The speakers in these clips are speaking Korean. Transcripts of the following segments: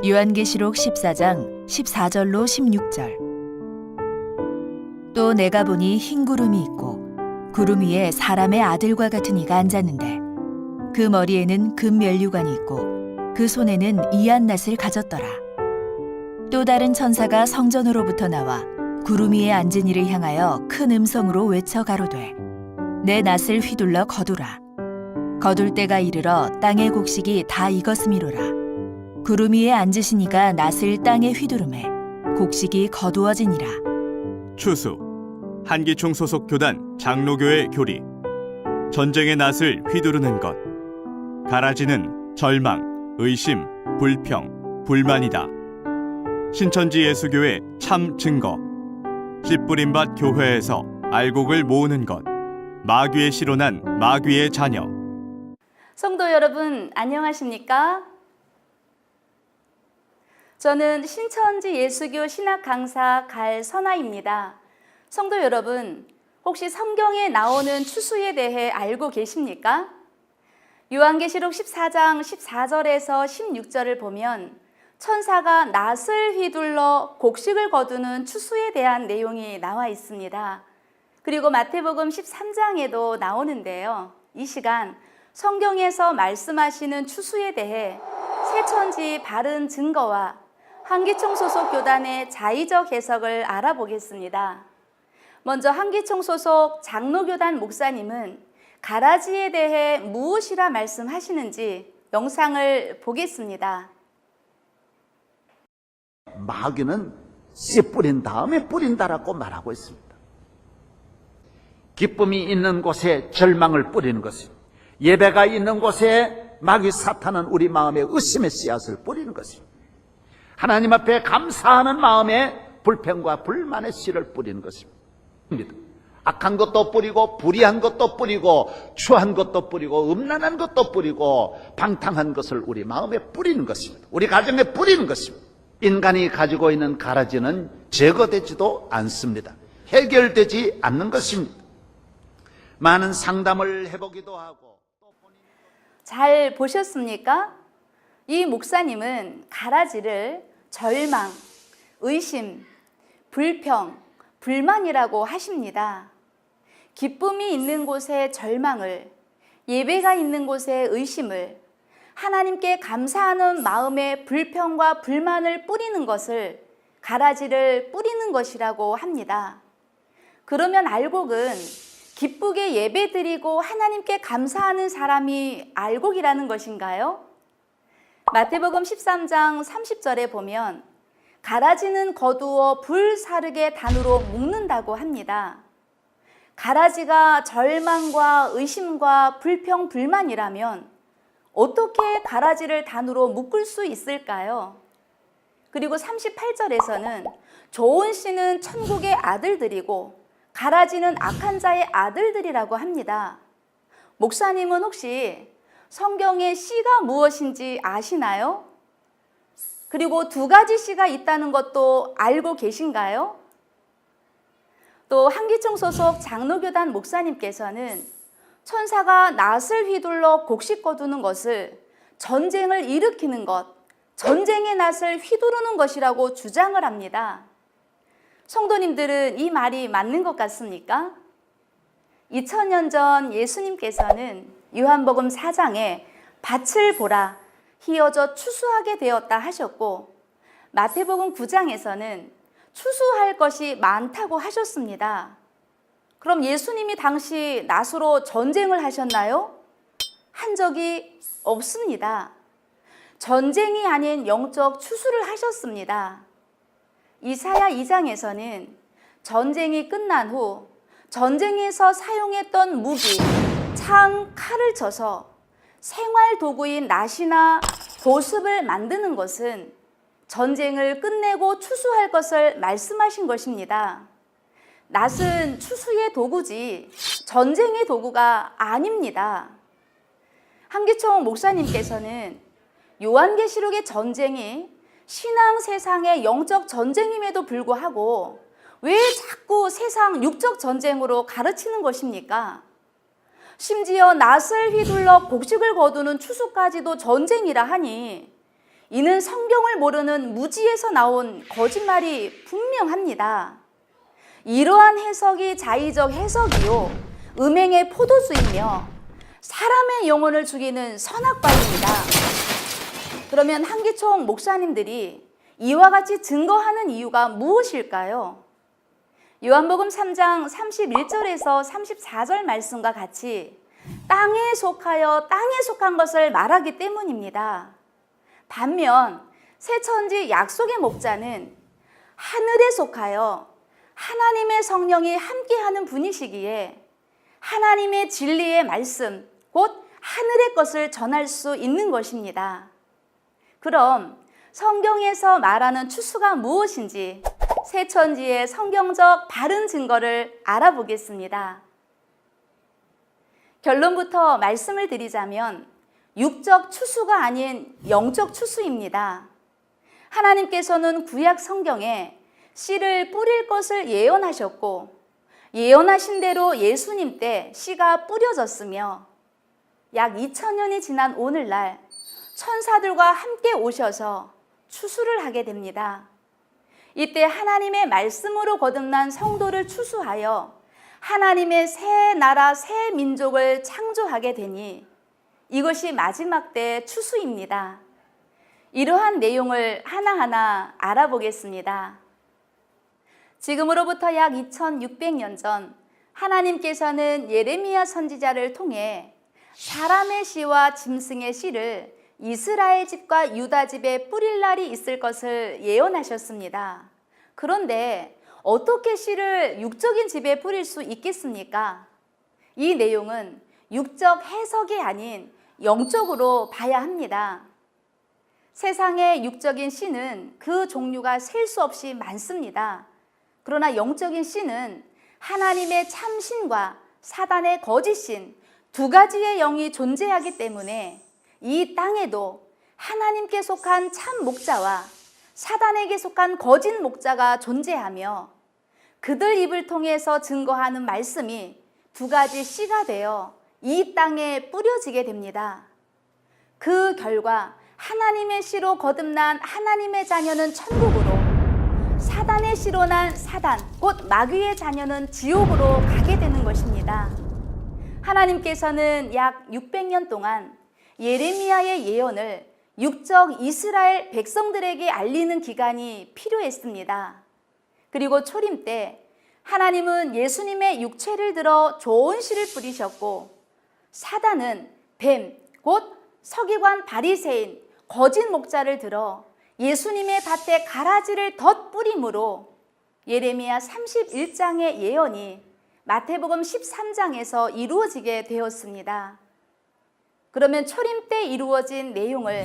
요한계시록 14장 14절로 16절. 또 내가 보니 흰 구름이 있고 구름 위에 사람의 아들과 같은 이가 앉았는데 그 머리에는 금 면류관이 있고 그 손에는 이한 낫을 가졌더라. 또 다른 천사가 성전으로부터 나와 구름 위에 앉은 이를 향하여 큰 음성으로 외쳐 가로되 내 낫을 휘둘러 거두라. 거둘 때가 이르러 땅의 곡식이 다 익었음이로라. 구름 위에 앉으신 이가 낫을 땅에 휘두르매 곡식이 거두어지니라. 추수 한기총 소속 교단 장로교의 교리. 전쟁의 낫을 휘두르는 것. 가라지는 절망, 의심, 불평, 불만이다. 신천지 예수교의 참 증거. 씨 뿌린 밭 교회에서 알곡을 모으는 것. 마귀의 씨로 난 마귀의 자녀. 성도 여러분, 안녕하십니까? 저는 신천지 예수교 신학 강사 갈선아입니다. 성도 여러분, 혹시 성경에 나오는 추수에 대해 알고 계십니까? 요한계시록 14장 14절에서 16절을 보면 천사가 낫을 휘둘러 곡식을 거두는 추수에 대한 내용이 나와 있습니다. 그리고 마태복음 13장에도 나오는데요. 이 시간 성경에서 말씀하시는 추수에 대해 새천지 바른 증거와 한기총 소속 교단의 자의적 해석을 알아보겠습니다. 먼저 한기총 소속 장로교단 목사님은 가라지에 대해 무엇이라 말씀하시는지 영상을 보겠습니다. 마귀는 씨 뿌린 다음에 뿌린다라고 말하고 있습니다. 기쁨이 있는 곳에 절망을 뿌리는 것입니다. 예배가 있는 곳에 마귀 사탄은 우리 마음에 의심의 씨앗을 뿌리는 것입니다. 하나님 앞에 감사하는 마음에 불평과 불만의 씨를 뿌리는 것입니다. 악한 것도 뿌리고 불의한 것도 뿌리고 추한 것도 뿌리고 음란한 것도 뿌리고 방탕한 것을 우리 마음에 뿌리는 것입니다. 우리 가정에 뿌리는 것입니다. 인간이 가지고 있는 가라지는 제거되지도 않습니다. 해결되지 않는 것입니다. 많은 상담을 해보기도 하고. 잘 보셨습니까? 이 목사님은 가라지를 절망, 의심, 불평, 불만이라고 하십니다. 기쁨이 있는 곳에 절망을, 예배가 있는 곳에 의심을, 하나님께 감사하는 마음에 불평과 불만을 뿌리는 것을 가라지를 뿌리는 것이라고 합니다. 그러면 알곡은 기쁘게 예배드리고 하나님께 감사하는 사람이 알곡이라는 것인가요? 마태복음 13장 30절에 보면 가라지는 거두어 불사르게 단으로 묶는다고 합니다. 가라지가 절망과 의심과 불평, 불만이라면 어떻게 가라지를 단으로 묶을 수 있을까요? 그리고 38절에서는 좋은 씨는 천국의 아들들이고 가라지는 악한 자의 아들들이라고 합니다. 목사님은 혹시 성경의 씨가 무엇인지 아시나요? 그리고 두 가지 씨가 있다는 것도 알고 계신가요? 또 한기총 소속 장로교단 목사님께서는 천사가 낫을 휘둘러 곡식 거두는 것을 전쟁을 일으키는 것, 전쟁의 낫을 휘두르는 것이라고 주장을 합니다. 성도님들은 이 말이 맞는 것 같습니까? 2000년 전 예수님께서는 요한복음 4장에 밭을 보라, 희어져 추수하게 되었다 하셨고 마태복음 9장에서는 추수할 것이 많다고 하셨습니다. 그럼 예수님이 당시 낫으로 전쟁을 하셨나요? 한 적이 없습니다. 전쟁이 아닌 영적 추수를 하셨습니다. 이사야 2장에서는 전쟁이 끝난 후 전쟁에서 사용했던 무기, 창, 칼을 쳐서 생활 도구인 낫이나 보습을 만드는 것은 전쟁을 끝내고 추수할 것을 말씀하신 것입니다. 낫은 추수의 도구지 전쟁의 도구가 아닙니다. 한기총 목사님께서는 요한계시록의 전쟁이 신앙 세상의 영적 전쟁임에도 불구하고 왜 자꾸 세상 육적 전쟁으로 가르치는 것입니까? 심지어 낫을 휘둘러 곡식을 거두는 추수까지도 전쟁이라 하니 이는 성경을 모르는 무지에서 나온 거짓말이 분명합니다. 이러한 해석이 자의적 해석이요, 음행의 포도주이며 사람의 영혼을 죽이는 선악과입니다. 그러면 한기총 목사님들이 이와 같이 증거하는 이유가 무엇일까요? 요한복음 3장 31절에서 34절 말씀과 같이 땅에 속하여 땅에 속한 것을 말하기 때문입니다. 반면 새천지 약속의 목자는 하늘에 속하여 하나님의 성령이 함께하는 분이시기에 하나님의 진리의 말씀, 곧 하늘의 것을 전할 수 있는 것입니다. 그럼 성경에서 말하는 추수가 무엇인지 새천지의 성경적 바른 증거를 알아보겠습니다. 결론부터 말씀을 드리자면 육적 추수가 아닌 영적 추수입니다. 하나님께서는 구약 성경에 씨를 뿌릴 것을 예언하셨고 예언하신 대로 예수님 때 씨가 뿌려졌으며 약 2000년이 지난 오늘날 천사들과 함께 오셔서 추수를 하게 됩니다. 이때 하나님의 말씀으로 거듭난 성도를 추수하여 하나님의 새 나라 새 민족을 창조하게 되니 이것이 마지막 때 추수입니다. 이러한 내용을 하나하나 알아보겠습니다. 지금으로부터 약 2600년 전 하나님께서는 예레미야 선지자를 통해 사람의 씨와 짐승의 씨를 이스라엘 집과 유다 집에 뿌릴 날이 있을 것을 예언하셨습니다. 그런데 어떻게 씨를 육적인 집에 뿌릴 수 있겠습니까? 이 내용은 육적 해석이 아닌 영적으로 봐야 합니다. 세상의 육적인 씨는 그 종류가 셀 수 없이 많습니다. 그러나 영적인 씨는 하나님의 참신과 사단의 거짓신 두 가지의 영이 존재하기 때문에 이 땅에도 하나님께 속한 참 목자와 사단에게 속한 거짓 목자가 존재하며 그들 입을 통해서 증거하는 말씀이 두 가지 씨가 되어 이 땅에 뿌려지게 됩니다. 그 결과 하나님의 씨로 거듭난 하나님의 자녀는 천국으로, 사단의 씨로 난 사단, 곧 마귀의 자녀는 지옥으로 가게 되는 것입니다. 하나님께서는 약 600년 동안 예레미야의 예언을 육적 이스라엘 백성들에게 알리는 기간이 필요했습니다. 그리고 초림 때 하나님은 예수님의 육체를 들어 좋은 씨를 뿌리셨고 사단은 뱀, 곧 서기관 바리새인, 거짓 목자를 들어 예수님의 밭에 가라지를 덧 뿌림으로 예레미야 31장의 예언이 마태복음 13장에서 이루어지게 되었습니다. 그러면 초림 때 이루어진 내용을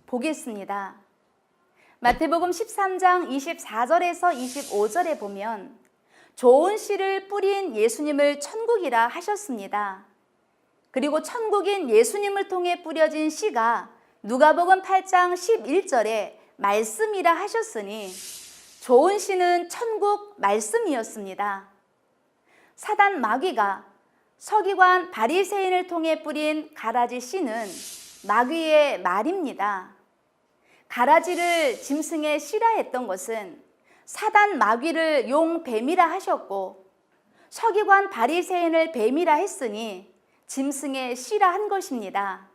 보겠습니다. 마태복음 13장 24절에서 25절에 보면 좋은 씨를 뿌린 예수님을 천국이라 하셨습니다. 그리고 천국인 예수님을 통해 뿌려진 씨가 누가복음 8장 11절에 말씀이라 하셨으니 좋은 씨는 천국 말씀이었습니다. 사단 마귀가 서기관 바리새인을 통해 뿌린 가라지 씨는 마귀의 말입니다. 가라지를 짐승의 씨라 했던 것은 사단 마귀를 용 뱀이라 하셨고 서기관 바리새인을 뱀이라 했으니 짐승의 씨라 한 것입니다.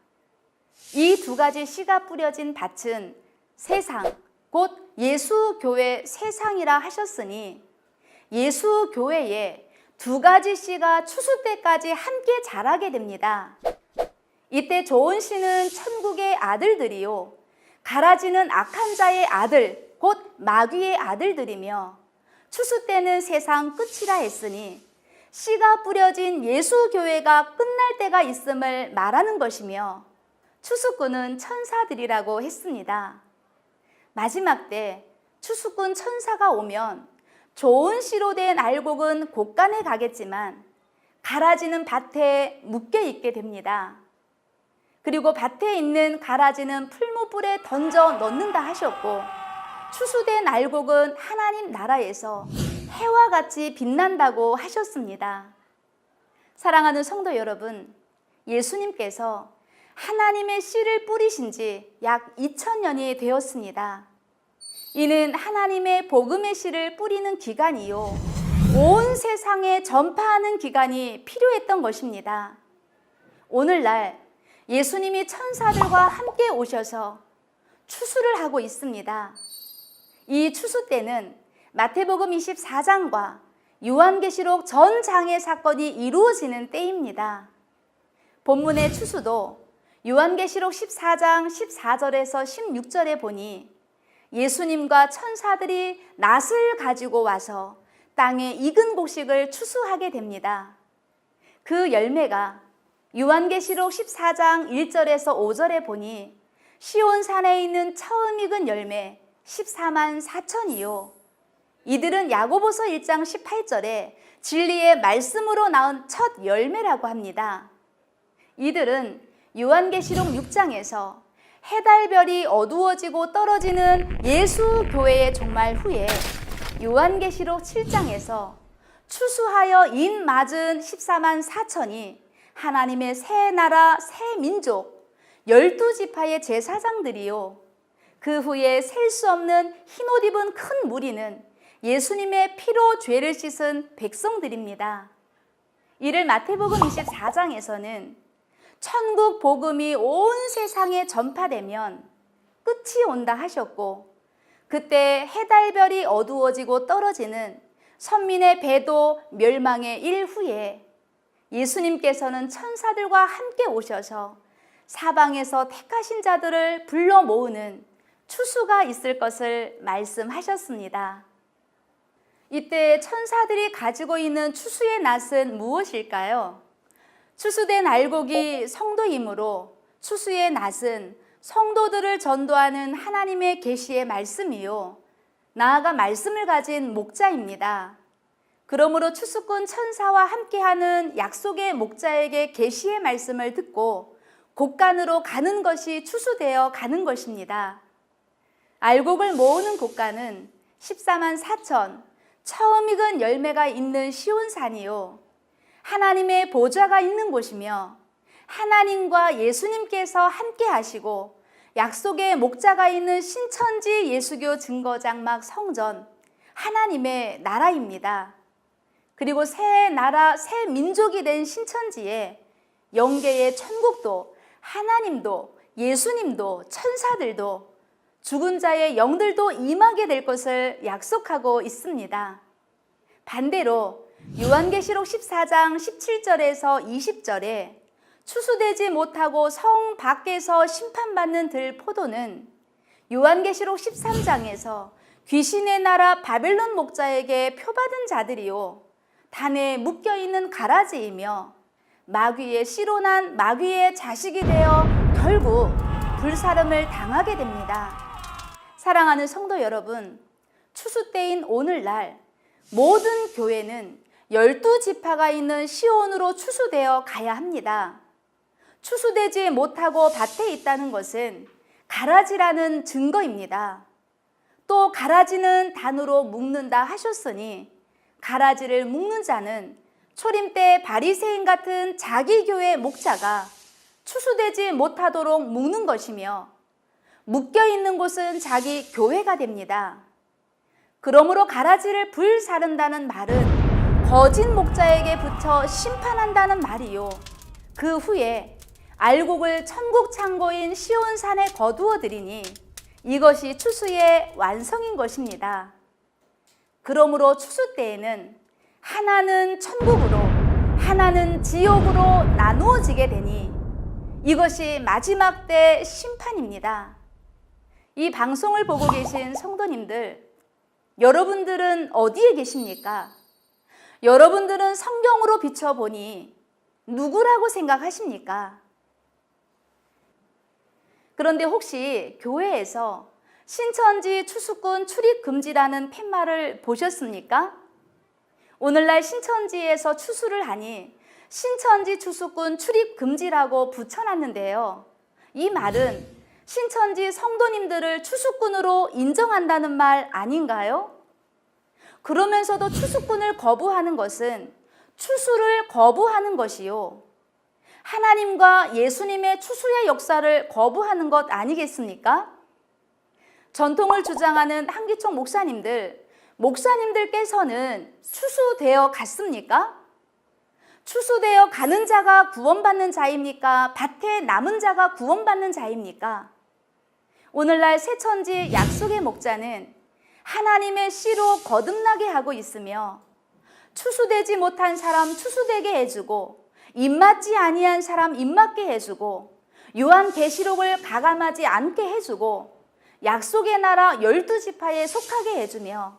이 두 가지 씨가 뿌려진 밭은 세상, 곧 예수교회 세상이라 하셨으니 예수교회에 두 가지 씨가 추수 때까지 함께 자라게 됩니다. 이때 좋은 씨는 천국의 아들들이요, 가라지는 악한 자의 아들, 곧 마귀의 아들들이며 추수 때는 세상 끝이라 했으니 씨가 뿌려진 예수교회가 끝날 때가 있음을 말하는 것이며 추수꾼은 천사들이라고 했습니다. 마지막 때 추수꾼 천사가 오면 좋은 씨로 된 알곡은 곳간에 가겠지만 가라지는 밭에 묶여 있게 됩니다. 그리고 밭에 있는 가라지는 풀무불에 던져 넣는다 하셨고 추수된 알곡은 하나님 나라에서 해와 같이 빛난다고 하셨습니다. 사랑하는 성도 여러분, 예수님께서 하나님의 씨를 뿌리신 지 약 2000년이 되었습니다. 이는 하나님의 복음의 씨를 뿌리는 기간이요, 온 세상에 전파하는 기간이 필요했던 것입니다. 오늘날 예수님이 천사들과 함께 오셔서 추수를 하고 있습니다. 이 추수 때는 마태복음 24장과 요한계시록 전 장의 사건이 이루어지는 때입니다. 본문의 추수도 요한계시록 14장 14절에서 16절에 보니 예수님과 천사들이 낫을 가지고 와서 땅에 익은 곡식을 추수하게 됩니다. 그 열매가 요한계시록 14장 1절에서 5절에 보니 시온산에 있는 처음 익은 열매 14만 4천이요, 이들은 야고보서 1장 18절에 진리의 말씀으로 낳은 첫 열매라고 합니다. 이들은 요한계시록 6장에서 해달별이 어두워지고 떨어지는 예수 교회의 종말 후에 요한계시록 7장에서 추수하여 인 맞은 14만 4천이 하나님의 새 나라 새 민족 12지파의 제사장들이요, 그 후에 셀 수 없는 흰옷 입은 큰 무리는 예수님의 피로 죄를 씻은 백성들입니다. 이를 마태복음 24장에서는 천국 복음이 온 세상에 전파되면 끝이 온다 하셨고, 그때 해달별이 어두워지고 떨어지는 선민의 배도 멸망의 일 후에 예수님께서는 천사들과 함께 오셔서 사방에서 택하신 자들을 불러 모으는 추수가 있을 것을 말씀하셨습니다. 이때 천사들이 가지고 있는 추수의 낫은 무엇일까요? 추수된 알곡이 성도이므로 추수의 낫은 성도들을 전도하는 하나님의 계시의 말씀이요, 나아가 말씀을 가진 목자입니다. 그러므로 추수꾼 천사와 함께하는 약속의 목자에게 계시의 말씀을 듣고 곡간으로 가는 것이 추수되어 가는 것입니다. 알곡을 모으는 곡간은 14만 4천, 처음 익은 열매가 있는 시온산이요, 하나님의 보좌가 있는 곳이며 하나님과 예수님께서 함께 하시고 약속의 목자가 있는 신천지 예수교 증거장막 성전, 하나님의 나라입니다. 그리고 새 나라, 새 민족이 된 신천지에 영계의 천국도, 하나님도, 예수님도, 천사들도, 죽은 자의 영들도 임하게 될 것을 약속하고 있습니다. 반대로 요한계시록 14장 17절에서 20절에 추수되지 못하고 성 밖에서 심판받는 들포도는 요한계시록 13장에서 귀신의 나라 바벨론 목자에게 표받은 자들이요, 단에 묶여있는 가라지이며 마귀의 씨로 난 마귀의 자식이 되어 결국 불사름을 당하게 됩니다. 사랑하는 성도 여러분, 추수 때인 오늘날 모든 교회는 12지파가 있는 시온으로 추수되어 가야 합니다. 추수되지 못하고 밭에 있다는 것은 가라지라는 증거입니다. 또 가라지는 단으로 묶는다 하셨으니 가라지를 묶는 자는 초림 때 바리새인 같은 자기 교회 목자가 추수되지 못하도록 묶는 것이며, 묶여 있는 곳은 자기 교회가 됩니다. 그러므로 가라지를 불사른다는 말은 거짓 목자에게 붙여 심판한다는 말이요, 그 후에 알곡을 천국 창고인 시온산에 거두어 들이니 이것이 추수의 완성인 것입니다. 그러므로 추수 때에는 하나는 천국으로, 하나는 지옥으로 나누어지게 되니 이것이 마지막 때 심판입니다. 이 방송을 보고 계신 성도님들, 여러분들은 어디에 계십니까? 여러분들은 성경으로 비춰보니 누구라고 생각하십니까? 그런데 혹시 교회에서 신천지 추수꾼 출입 금지라는 팻말을 보셨습니까? 오늘날 신천지에서 추수를 하니 신천지 추수꾼 출입 금지라고 붙여놨는데요. 이 말은 신천지 성도님들을 추수꾼으로 인정한다는 말 아닌가요? 그러면서도 추수꾼을 거부하는 것은 추수를 거부하는 것이요, 하나님과 예수님의 추수의 역사를 거부하는 것 아니겠습니까? 전통을 주장하는 한기총 목사님들께서는 추수되어 갔습니까? 추수되어 가는 자가 구원받는 자입니까? 밭에 남은 자가 구원받는 자입니까? 오늘날 새천지 약속의 목자는 하나님의 씨로 거듭나게 하고 있으며 추수되지 못한 사람 추수되게 해주고 입맞지 아니한 사람 입맞게 해주고 요한계시록을 가감하지 않게 해주고 약속의 나라 12지파에 속하게 해주며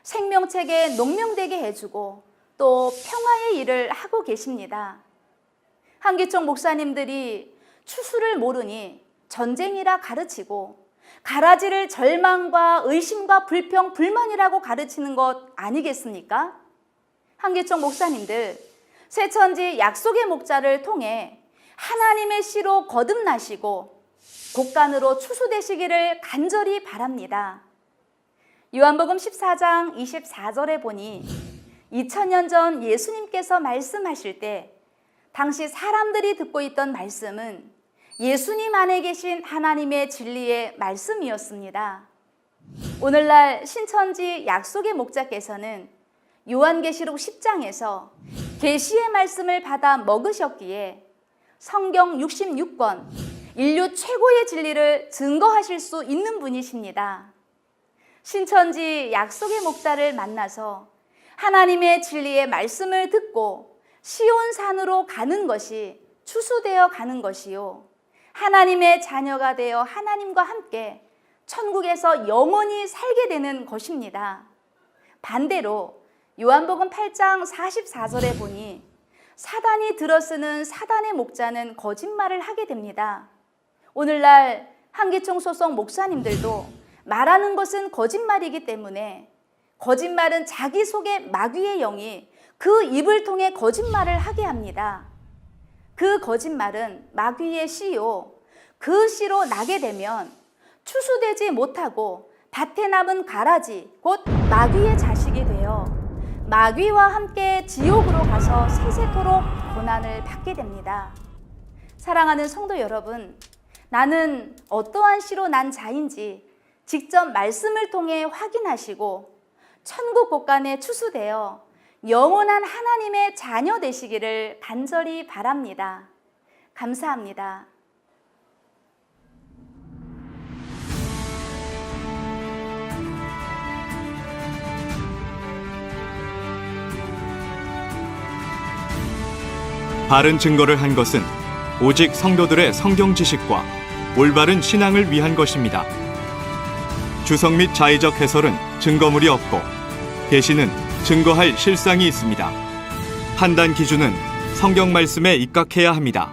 생명책에 농명되게 해주고 또 평화의 일을 하고 계십니다. 한기총 목사님들이 추수를 모르니 전쟁이라 가르치고 가라지를 절망과 의심과 불평, 불만이라고 가르치는 것 아니겠습니까? 한기총 목사님들, 새천지 약속의 목자를 통해 하나님의 씨로 거듭나시고 곡간으로 추수되시기를 간절히 바랍니다. 요한복음 14장 24절에 보니 2000년 전 예수님께서 말씀하실 때 당시 사람들이 듣고 있던 말씀은 예수님 안에 계신 하나님의 진리의 말씀이었습니다. 오늘날 신천지 약속의 목자께서는 요한계시록 10장에서 계시의 말씀을 받아 먹으셨기에 성경 66권, 인류 최고의 진리를 증거하실 수 있는 분이십니다. 신천지 약속의 목자를 만나서 하나님의 진리의 말씀을 듣고 시온산으로 가는 것이 추수되어 가는 것이요, 하나님의 자녀가 되어 하나님과 함께 천국에서 영원히 살게 되는 것입니다. 반대로 요한복음 8장 44절에 보니 사단이 들어쓰는 사단의 목자는 거짓말을 하게 됩니다. 오늘날 한기총 소속 목사님들도 말하는 것은 거짓말이기 때문에 거짓말은 자기 속의 마귀의 영이 그 입을 통해 거짓말을 하게 합니다. 그 거짓말은 마귀의 씨요, 그 씨로 나게 되면 추수되지 못하고 밭에 남은 가라지, 곧 마귀의 자식이 되어 마귀와 함께 지옥으로 가서 세세토록 고난을 받게 됩니다. 사랑하는 성도 여러분, 나는 어떠한 씨로 난 자인지 직접 말씀을 통해 확인하시고 천국 곳간에 추수되어 영원한 하나님의 자녀 되시기를 간절히 바랍니다. 감사합니다. 바른 증거를 한 것은 오직 성도들의 성경 지식과 올바른 신앙을 위한 것입니다. 주석 및 자의적 해설은 증거물이 없고 계시는 증거할 실상이 있습니다. 판단 기준은 성경 말씀에 입각해야 합니다.